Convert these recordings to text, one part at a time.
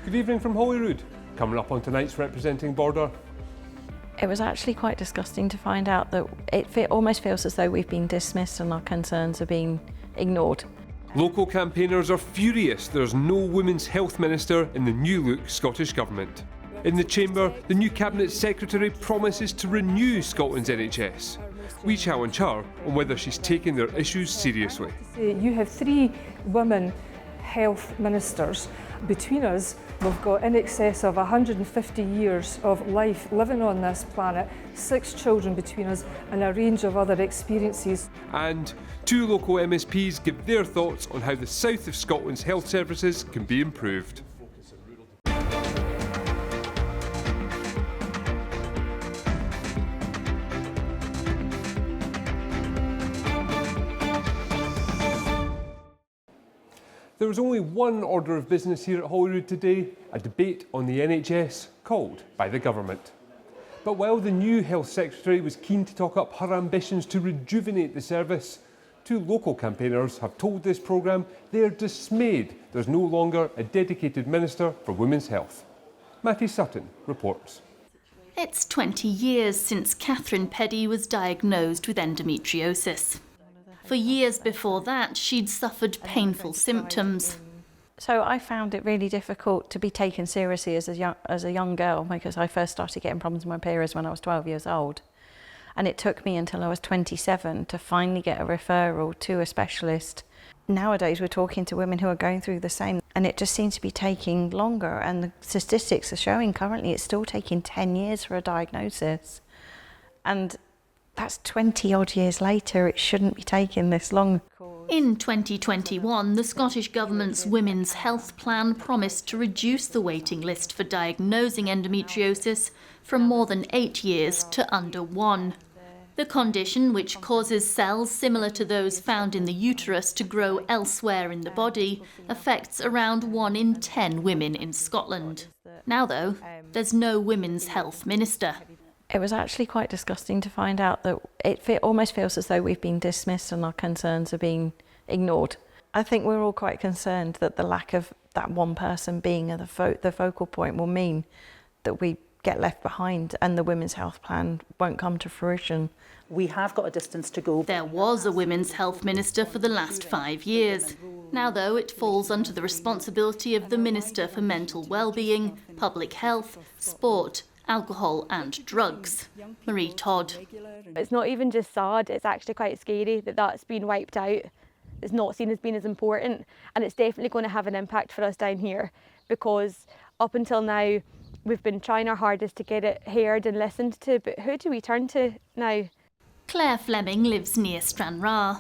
Good evening from Holyrood. Coming up on tonight's Representing Border. It was actually quite disgusting to find out that it almost feels as though we've been dismissed and our concerns are being ignored. Local campaigners are furious there's no Women's Health Minister in the new-look Scottish Government. In the Chamber, the new Cabinet Secretary promises to renew Scotland's NHS. We challenge her on whether she's taking their issues seriously. You have 3 women health ministers. Between us, we've got in excess of 150 years of life living on this planet, 6 children between us, and a range of other experiences. And 2 local MSPs give their thoughts on how the south of Scotland's health services can be improved. There was only one order of business here at Holyrood today, a debate on the NHS called by the government. But while the new Health Secretary was keen to talk up her ambitions to rejuvenate the service, 2 local campaigners have told this programme they are dismayed there's no longer a dedicated Minister for Women's Health. Matty Sutton reports. It's 20 years since Catherine Peddy was diagnosed with endometriosis. For years before that, she'd suffered painful symptoms. So I found it really difficult to be taken seriously as a young girl, because I first started getting problems with my periods when I was 12 years old. And it took me until I was 27 to finally get a referral to a specialist. Nowadays we're talking to women who are going through the same, and it just seems to be taking longer, and the statistics are showing currently it's still taking 10 years for a diagnosis. And that's 20 odd years later. It shouldn't be taking this long. In 2021, the Scottish Government's Women's Health Plan promised to reduce the waiting list for diagnosing endometriosis from more than 8 years to under 1. The condition, which causes cells similar to those found in the uterus to grow elsewhere in the body, affects around 1 in 10 women in Scotland. Now, though, there's no Women's Health Minister. It was actually quite disgusting to find out that it almost feels as though we've been dismissed and our concerns are being ignored. I think we're all quite concerned that the lack of that one person being the focal point will mean that we get left behind and the Women's Health Plan won't come to fruition. We have got a distance to go. There was a Women's Health Minister for the last 5 years. Now, though, it falls under the responsibility of the Minister for Mental Wellbeing, Public Health, Sport, Alcohol and Drugs, Marie Todd. It's not even just sad, it's actually quite scary that that's been wiped out. It's not seen as being as important, and it's definitely going to have an impact for us down here, because up until now we've been trying our hardest to get it heard and listened to, but who do we turn to now? Claire Fleming lives near Stranraer.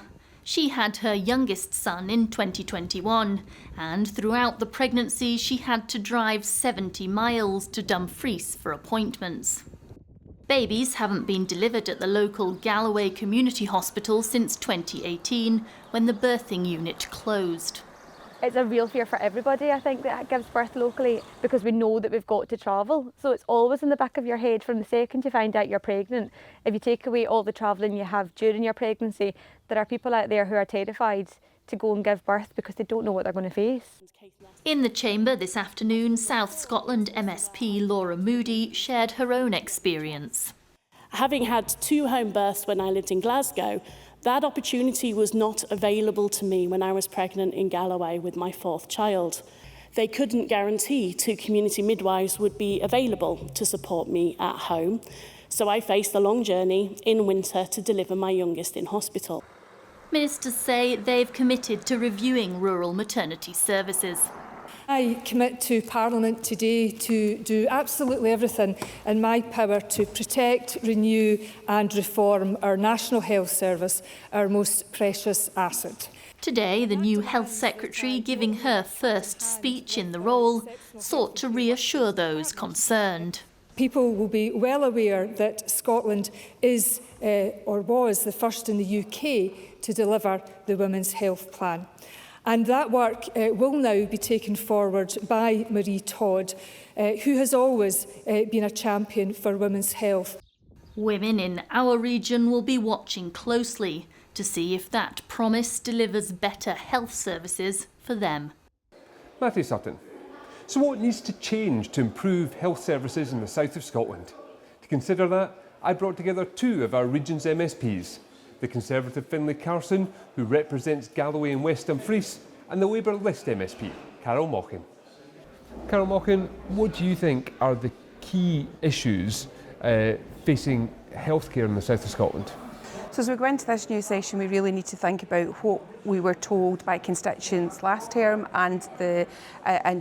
She had her youngest son in 2021, and throughout the pregnancy she had to drive 70 miles to Dumfries for appointments. Babies haven't been delivered at the local Galloway Community Hospital since 2018, when the birthing unit closed. It's a real fear for everybody, I think, that gives birth locally, because we know that we've got to travel. So it's always in the back of your head from the second you find out you're pregnant. If you take away all the travelling you have during your pregnancy, there are people out there who are terrified to go and give birth because they don't know what they're going to face. In the Chamber this afternoon, South Scotland MSP Laura Moody shared her own experience. Having had 2 home births when I lived in Glasgow, that opportunity was not available to me when I was pregnant in Galloway with my 4th child. They couldn't guarantee 2 community midwives would be available to support me at home, so I faced a long journey in winter to deliver my youngest in hospital. Ministers say they've committed to reviewing rural maternity services. I commit to Parliament today to do absolutely everything in my power to protect, renew and reform our National Health Service, our most precious asset. Today, the new Health Secretary, giving her first speech in the role, sought to reassure those concerned. People will be well aware that Scotland is or was the first in the UK to deliver the Women's Health Plan. And that work will now be taken forward by Marie Todd, who has always been a champion for women's health. Women in our region will be watching closely to see if that promise delivers better health services for them. Matty Sutton. So what needs to change to improve health services in the south of Scotland? To consider that, I brought together two of our region's MSPs, the Conservative Finlay Carson, who represents Galloway and West Dumfries, and the Labour List MSP, Carol Mochan. Carol Mochan, what do you think are the key issues facing healthcare in the south of Scotland? So as we go into this new session, we really need to think about what we were told by constituents last term and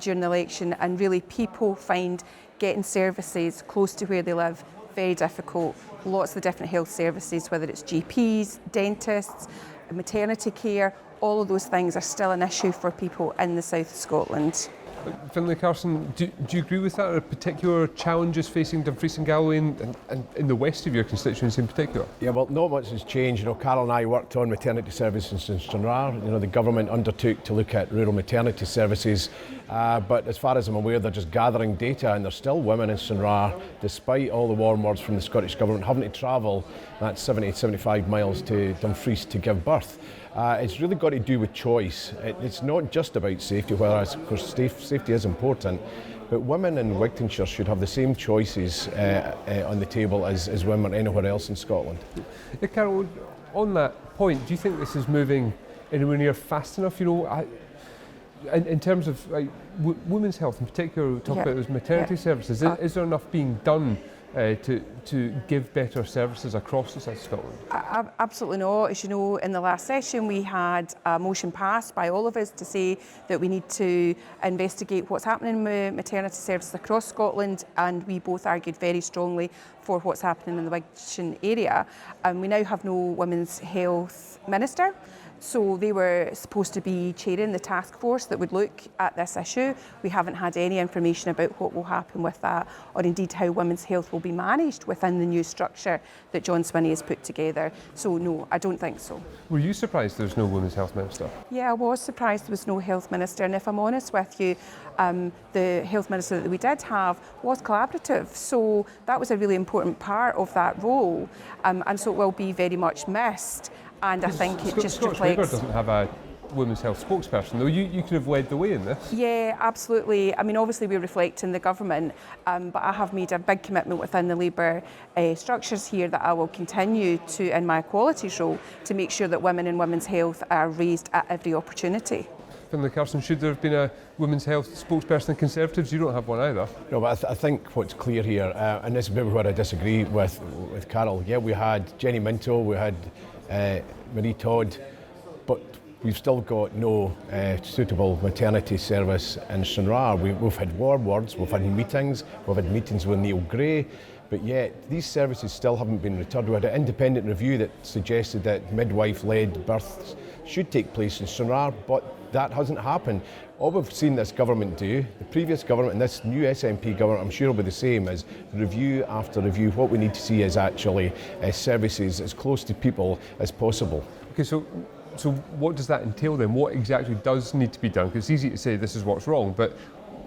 during the election, and really people find getting services close to where they live very difficult. Lots of the different health services, whether it's GPs, dentists, maternity care, all of those things are still an issue for people in the south of Scotland. Finlay Carson, do you agree with that? Are particular challenges facing Dumfries and Galloway and in the west of your constituency in particular? Yeah, well, not much has changed. You know, Carol and I worked on maternity services in Stranraer. You know, the government undertook to look at rural maternity services, but as far as I'm aware, they're just gathering data, and there's still women in Stranraer, despite all the warm words from the Scottish Government, having to travel that 75 miles to Dumfries to give birth. It's really got to do with choice. It's not just about safety, whereas of course safety is important, but women in Wigtonshire should have the same choices on the table as women anywhere else in Scotland. Yeah, Carol, on that point, do you think this is moving anywhere near fast enough? You know, in terms of women's health in particular, we talk about those maternity services. Is there enough being done to give better services across the south of Scotland? Absolutely not. As you know, in the last session we had a motion passed by all of us to say that we need to investigate what's happening with maternity services across Scotland, and we both argued very strongly for what's happening in the Wigton area. And we now have no women's health minister. So they were supposed to be chairing the task force that would look at this issue. We haven't had any information about what will happen with that, or indeed how women's health will be managed within the new structure that John Swinney has put together. So no, I don't think so. Were you surprised there's no women's health minister? Yeah, I was surprised there was no health minister, and if I'm honest with you, the health minister that we did have was collaborative, so that was a really important part of that role, and so it will be very much missed. And I think it just Scottish Labour reflects... doesn't have a women's health spokesperson, though. You could have led the way in this. Yeah, absolutely. I mean, obviously we're reflecting the government, but I have made a big commitment within the Labour structures here that I will continue to, in my equalities role, to make sure that women and women's health are raised at every opportunity. Finlay Carson, should there have been a women's health spokesperson in Conservatives? You don't have one either. No, but I think what's clear here, and this is maybe where I disagree with Carol, yeah, we had Jenny Minto, we had Marie Todd, but we've still got no suitable maternity service in Stranraer. We've had warm words, we've had meetings with Neil Gray, but yet these services still haven't been returned. We had an independent review that suggested that midwife-led births should take place in Stranraer, but that hasn't happened. All we've seen this government do, the previous government and this new SNP government, I'm sure will be the same, is review after review. What we need to see is actually services as close to people as possible. Okay, so what does that entail then? What exactly does need to be done? Because it's easy to say this is what's wrong, but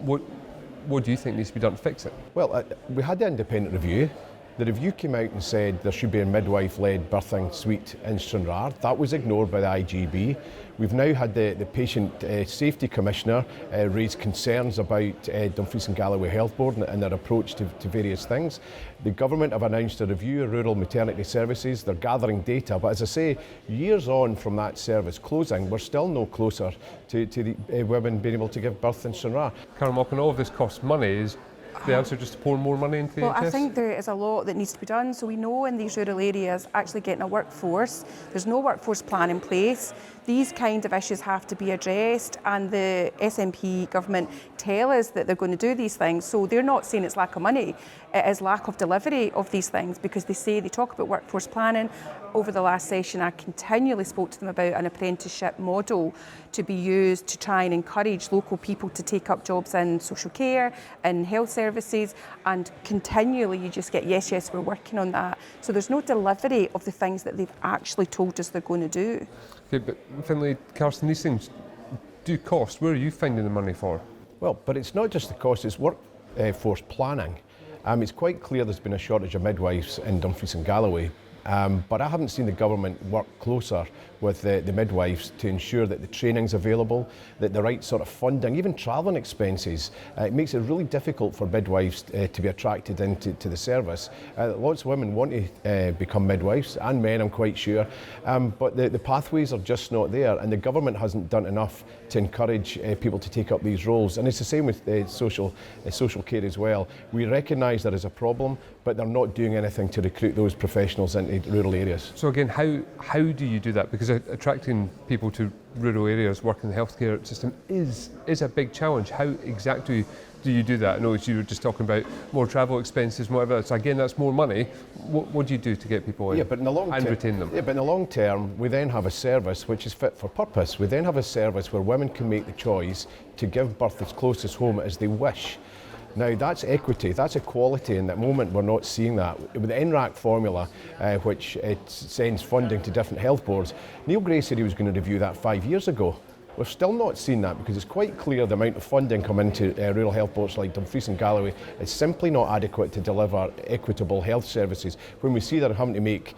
what do you think needs to be done to fix it? Well, we had the independent review. The review came out and said there should be a midwife-led birthing suite in Stranraer. That was ignored by the IGB. We've now had the Patient Safety Commissioner raise concerns about Dumfries and Galloway Health Board and their approach to various things. The government have announced a review of rural maternity services. They're gathering data, but as I say, years on from that service closing, we're still no closer to the women being able to give birth in Stranraer. Carol Mochan, all of this costs money. Is the answer just to pour more money into the NHS? I think there is a lot that needs to be done. So we know in these rural areas, actually getting a workforce, there's no workforce plan in place. These kind of issues have to be addressed, and the SNP government tell us that they're going to do these things. So they're not saying it's lack of money, it is lack of delivery of these things, because they talk about workforce planning. Over the last session, I continually spoke to them about an apprenticeship model to be used to try and encourage local people to take up jobs in social care, in health services, and continually you just get, yes, we're working on that. So there's no delivery of the things that they've actually told us they're going to do. Okay, but Finlay Carson, these things do cost. Where are you finding the money for? Well, but it's not just the cost, it's workforce planning. It's quite clear there's been a shortage of midwives in Dumfries and Galloway. But I haven't seen the government work closer with the midwives to ensure that the training's available, that the right sort of funding, even travelling expenses. It makes it really difficult for midwives to be attracted into the service. Lots of women want to become midwives, and men, I'm quite sure, but the pathways are just not there, and the government hasn't done enough to encourage people to take up these roles. And it's the same with social care as well. We recognise there is a problem, but they're not doing anything to recruit those professionals into rural areas. So again, how do you do that? Because attracting people to rural areas working in the healthcare system is a big challenge. How exactly do you do that? I know you were just talking about more travel expenses and whatever. So again, that's more money. What do you do to get people in and retain them? Yeah, but in the long term, we then have a service which is fit for purpose. We then have a service where women can make the choice to give birth as close to home as they wish. Now that's equity, that's equality, and at the moment we're not seeing that. With the NRAC formula, which it sends funding to different health boards, Neil Gray said he was going to review that 5 years ago. We've still not seen that because it's quite clear the amount of funding coming into rural health boards like Dumfries and Galloway is simply not adequate to deliver equitable health services when we see they're having to make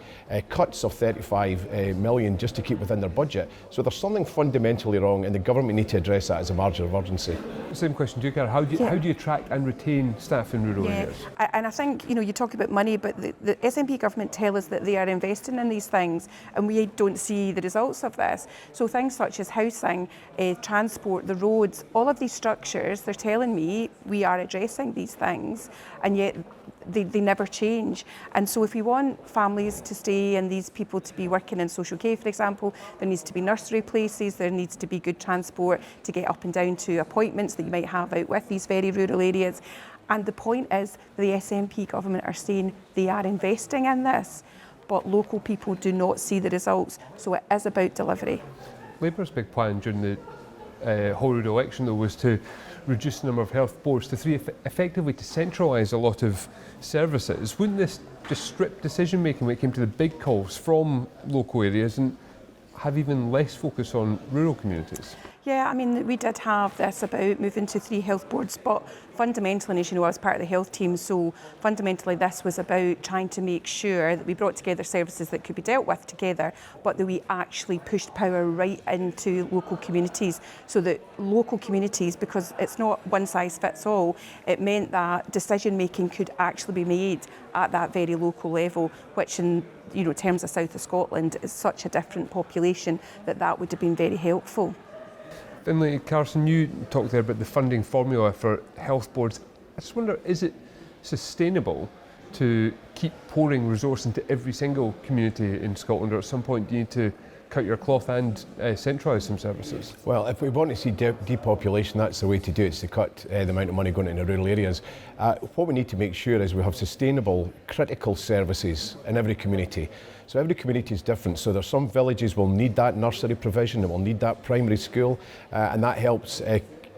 cuts of 35 million just to keep within their budget. So there's something fundamentally wrong, and the government need to address that as a matter of urgency. Same question to you, Cara. How do you attract and retain staff in rural areas? And I think, you talk about money, but the SNP government tell us that they are investing in these things, and we don't see the results of this. So things such as housing, transport, the roads, all of these structures, they're telling me we are addressing these things, and yet they never change. And so if we want families to stay and these people to be working in social care, for example, there needs to be nursery places, there needs to be good transport to get up and down to appointments that you might have out with these very rural areas. And the point is, the SNP government are saying they are investing in this, but local people do not see the results. So it is about delivery. Labour's big plan during the Holyrood election, though, was to reduce the number of health boards to 3, effectively to centralise a lot of services. Wouldn't this just strip decision making when it came to the big calls from local areas and have even less focus on rural communities? Yeah, I mean, we did have this about moving to 3 health boards, but fundamentally, as you know, I was part of the health team, so fundamentally this was about trying to make sure that we brought together services that could be dealt with together, but that we actually pushed power right into local communities, so that local communities, because it's not one size fits all, it meant that decision making could actually be made at that very local level, which in terms of south of Scotland is such a different population that would have been very helpful. Finlay, Carson, you talked there about the funding formula for health boards. I just wonder, is it sustainable to keep pouring resource into every single community in Scotland, or at some point do you need to cut your cloth and centralise some services? Well, if we want to see depopulation, that's the way to do it, is to cut the amount of money going into rural areas. What we need to make sure is we have sustainable, critical services in every community. So every community is different. So there's some villages will need that nursery provision, that will need that primary school, and that helps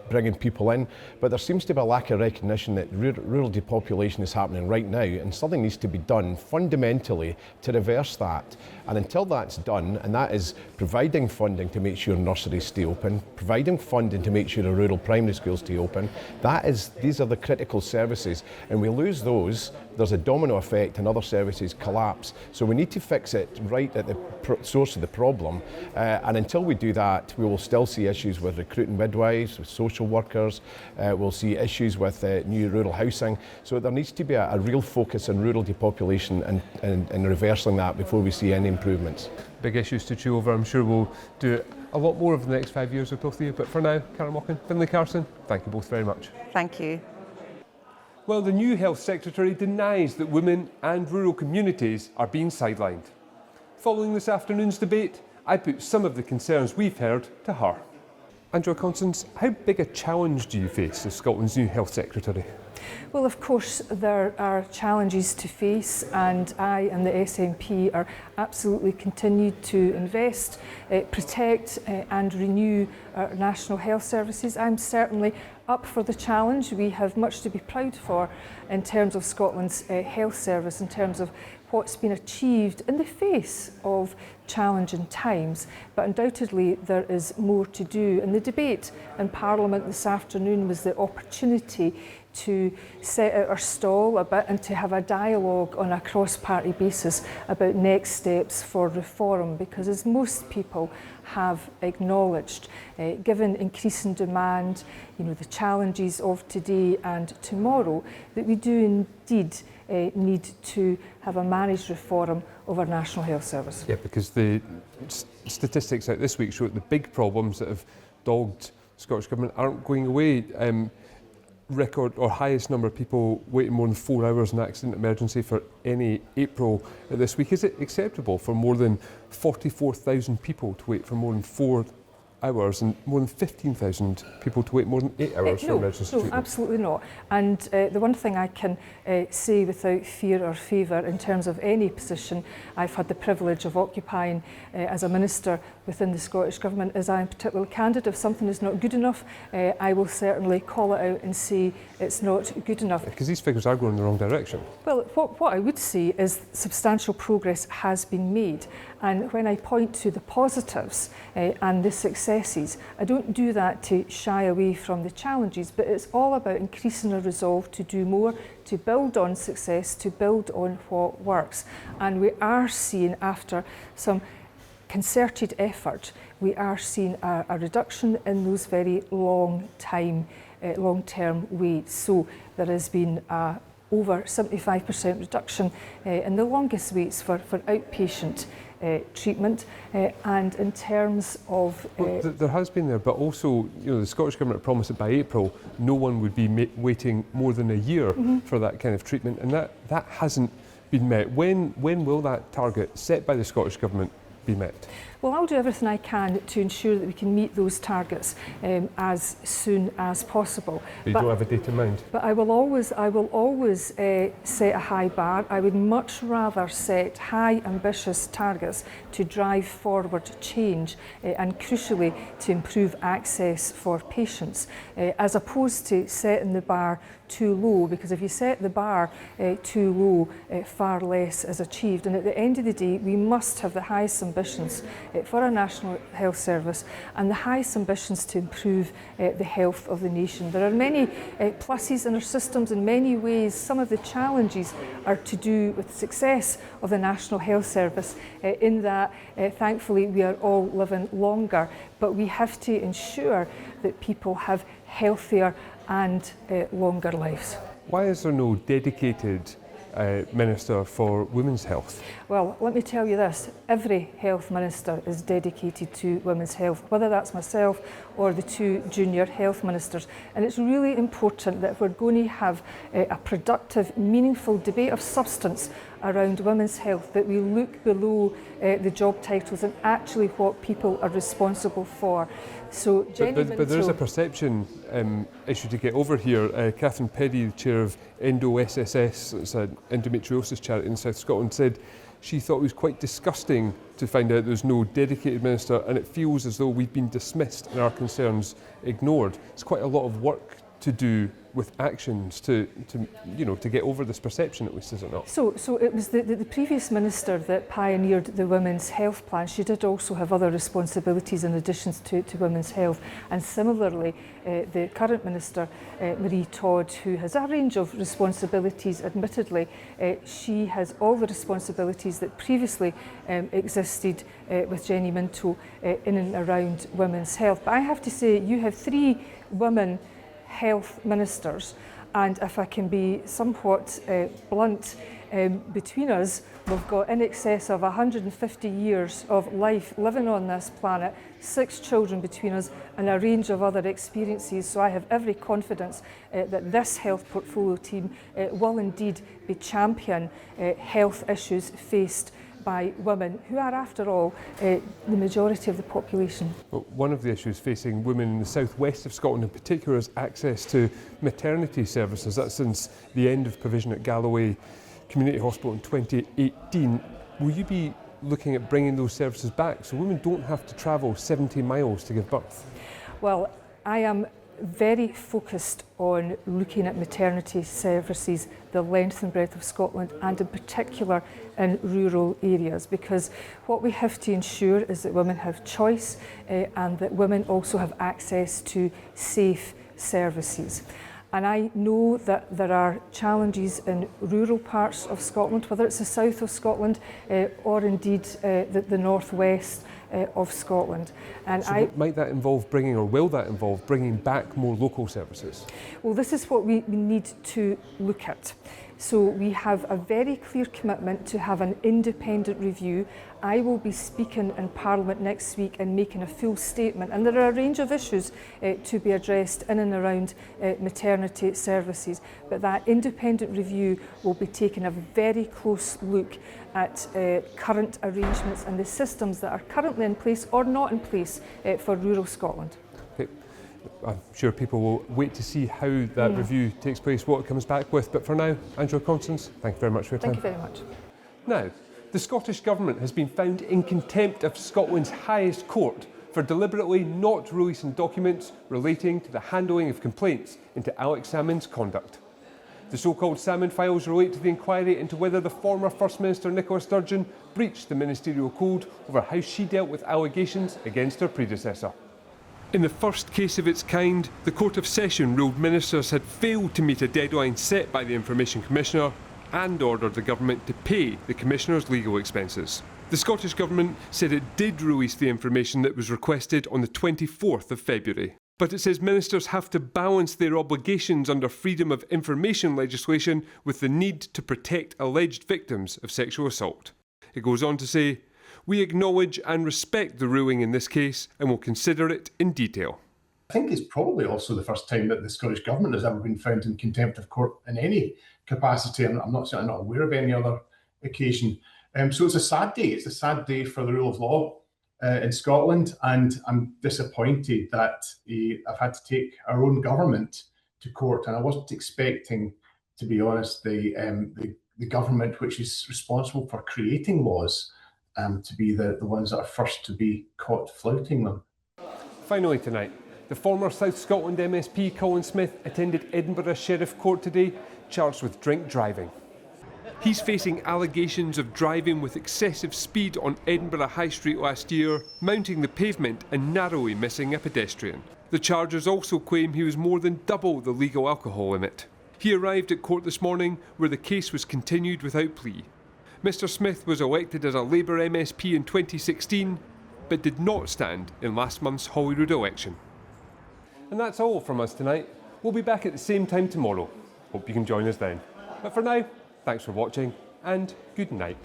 bringing people in, but there seems to be a lack of recognition that rural depopulation is happening right now, and something needs to be done fundamentally to reverse that. And until that's done, and that is providing funding to make sure nurseries stay open, providing funding to make sure the rural primary schools stay open, these are the critical services, and we lose those, there's a domino effect and other services collapse. So we need to fix it right at the source of the problem, and until we do that, we will still see issues with recruiting midwives, with social workers, we'll see issues with new rural housing. So there needs to be a real focus on rural depopulation and reversing that before we see any improvements. Big issues to chew over. I'm sure we'll do a lot more over the next 5 years with both of you, but for now, Karen Mockin, Finlay Carson, thank you both very much. Thank you. Well, the new Health Secretary denies that women and rural communities are being sidelined. Following this afternoon's debate, I put some of the concerns we've heard to her. Angela Constance, how big a challenge do you face as Scotland's new Health Secretary? Well, of course, there are challenges to face, and I and the SNP are absolutely continued to invest, protect and renew our national health services. I'm certainly up for the challenge. We have much to be proud for in terms of Scotland's health service, in terms of what's been achieved in the face of challenging times, but undoubtedly there is more to do. And the debate in Parliament this afternoon was the opportunity to set out our stall a bit and to have a dialogue on a cross-party basis about next steps for reform, because as most people have acknowledged, given increasing demand, the challenges of today and tomorrow, that we do indeed need to have a managed reform of our National Health Service. Yeah, because the statistics out this week show that the big problems that have dogged Scottish Government aren't going away. Record or highest number of people waiting more than 4 hours in accident emergency for any April this week. Is it acceptable for more than 44,000 people to wait for more than 4 hours and more than 15,000 people to wait more than 8 hours for emergency treatment? No, absolutely not. And the one thing I can say without fear or favour in terms of any position I've had the privilege of occupying as a minister within the Scottish Government is I'm particularly candid. If something is not good enough, I will certainly call it out and say it's not good enough. Because these figures are going in the wrong direction. Well, what I would say is substantial progress has been made. And when I point to the positives and the successes, I don't do that to shy away from the challenges, but it's all about increasing our resolve to do more, to build on success, to build on what works. And we are seeing, after some concerted effort, we are seeing a reduction in those very long-term waits. So there has been over 75% reduction in the longest waits for outpatient treatment, and in terms of... there has been there, but also the Scottish Government promised that by April no one would be waiting more than a year for that kind of treatment, and that hasn't been met. When will that target set by the Scottish Government be met? Well, I'll do everything I can to ensure that we can meet those targets as soon as possible. You don't have a date in mind? But I will always set a high bar. I would much rather set high, ambitious targets to drive forward change and, crucially, to improve access for patients, as opposed to setting the bar too low, because if you set the bar too low, far less is achieved. And at the end of the day, we must have the highest ambitions for our National Health Service and the highest ambitions to improve the health of the nation. There are many pluses in our systems in many ways. Some of the challenges are to do with the success of the National Health Service in that, thankfully, we are all living longer, but we have to ensure that people have healthier and longer lives. Why is there no dedicated Minister for Women's Health? Well, let me tell you this, every health minister is dedicated to women's health, whether that's myself or the two junior health ministers. And it's really important that if we're going to have a productive, meaningful debate of substance around women's health, that we look below the job titles and actually what people are responsible for. So, but there is a perception issue to get over here. Catherine Peddy, the chair of Endo SSS, it's an endometriosis charity in South Scotland, said she thought it was quite disgusting to find out there's no dedicated minister, and it feels as though we've been dismissed and our concerns ignored. It's quite a lot of work to do with actions to get over this perception, at least, is it not? So it was the previous minister that pioneered the Women's Health Plan. She did also have other responsibilities in addition to women's health. And similarly, the current minister, Marie Todd, who has a range of responsibilities, admittedly, she has all the responsibilities that previously existed with Jenny Minto in and around women's health. But I have to say, you have 3 women health ministers, and if I can be somewhat blunt, between us we've got in excess of 150 years of life living on this planet, 6 children between us, and a range of other experiences. So I have every confidence that this health portfolio team will indeed be champion health issues faced by women, who are, after all, the majority of the population. Well, one of the issues facing women in the southwest of Scotland in particular is access to maternity services. That's since the end of provision at Galloway Community Hospital in 2018. Will you be looking at bringing those services back so women don't have to travel 70 miles to give birth? Well, I am very focused on looking at maternity services, the length and breadth of Scotland, and in particular in rural areas, because what we have to ensure is that women have choice and that women also have access to safe services. And I know that there are challenges in rural parts of Scotland, whether it's the south of Scotland or indeed the northwest of Scotland. And so might that involve bringing, or will that involve bringing back more local services? Well, this is what we need to look at. So we have a very clear commitment to have an independent review. I will be speaking in Parliament next week and making a full statement, and there are a range of issues to be addressed in and around maternity services, but that independent review will be taking a very close look at current arrangements and the systems that are currently in place or not in place for rural Scotland. Okay. I'm sure people will wait to see how that review takes place, what it comes back with. But for now, Angela Constance, thank you very much for your time. Thank you very much. Now, the Scottish Government has been found in contempt of Scotland's highest court for deliberately not releasing documents relating to the handling of complaints into Alex Salmond's conduct. The so-called Salmond files relate to the inquiry into whether the former First Minister Nicola Sturgeon breached the ministerial code over how she dealt with allegations against her predecessor. In the first case of its kind, the Court of Session ruled ministers had failed to meet a deadline set by the Information Commissioner and ordered the government to pay the Commissioner's legal expenses. The Scottish Government said it did release the information that was requested on the 24th of February. But it says ministers have to balance their obligations under freedom of information legislation with the need to protect alleged victims of sexual assault. It goes on to say, "We acknowledge and respect the ruling in this case and will consider it in detail." I think it's probably also the first time that the Scottish Government has ever been found in contempt of court in any capacity, and I'm certainly not aware of any other occasion. So it's a sad day. It's a sad day for the rule of law in Scotland, and I'm disappointed that I've had to take our own government to court, and I wasn't expecting, to be honest, the government which is responsible for creating laws to be the ones that are first to be caught flouting them. Finally tonight, the former South Scotland MSP Colin Smith attended Edinburgh Sheriff Court today, charged with drink driving. He's facing allegations of driving with excessive speed on Edinburgh High Street last year, mounting the pavement and narrowly missing a pedestrian. The charges also claim he was more than double the legal alcohol limit. He arrived at court this morning, where the case was continued without plea. Mr Smith was elected as a Labour MSP in 2016, but did not stand in last month's Holyrood election. And that's all from us tonight. We'll be back at the same time tomorrow. Hope you can join us then. But for now, thanks for watching and good night.